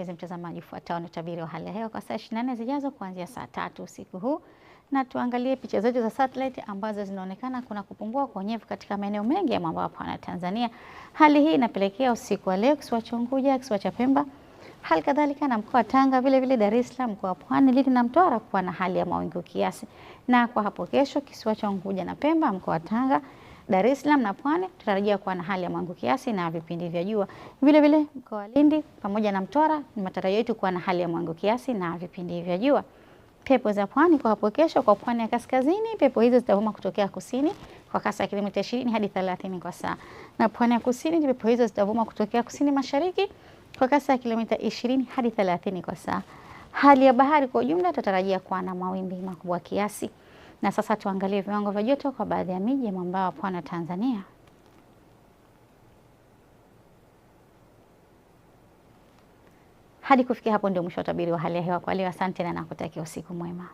Mpenzi mtazamaji, ufuatao ni utabiri wa hali ya hewa kwa saa 24 zijazo kuanzia saa 3 usiku huu, na tuangalie picha zetu za satellite ambazo zinaonekana kuna kupungua kwa unyevu katika maeneo mengi ya mwambao wa pwani ya Tanzania. Hali hii inapelekea usiku wa leo kisiwa cha Unguja, kisiwa cha Pemba, hali kadhalika na mkoa wa Tanga, vile vile Dar es Salaam, mkoa wa Pwani, Lindi na Mtwara kuwa na hali ya mawingu kiasi. Na kwa hapo kesho kisiwa cha Unguja na Pemba, mkoa wa Tanga, Dar es Salaam na Pwani tutarajia kuwa na hali ya mawingu kiasi na vipindi vya jua. Vile vile mkoa wa Lindi pamoja na Mtwara ni matarajio yetu kuwa na hali ya mawingu kiasi na vipindi vya jua. Pepo za pwani kwa hapo kesho, kwa pwani ya kaskazini, pepo hizo zitavuma kutokea kusini kwa kasi ya kilomita 20 hadi 30 kwa saa. Na pwani ya kusini, pepo hizo zitavuma kutokea kusini mashariki kwa kasi ya kilomita 20 hadi 30 kwa saa. Hali ya bahari kwa ujumla tutarajia kuwa na mawimbi makubwa kiasi. Na sasa tuangalie viwango vya joto kwa baadhi ya miji ya mwambao wa pwani wa Tanzania. Hadi kufikia hapo ndio mwisho wa utabiri wa hali ya hewa kwa leo. Asante na nakutakia usiku mwema.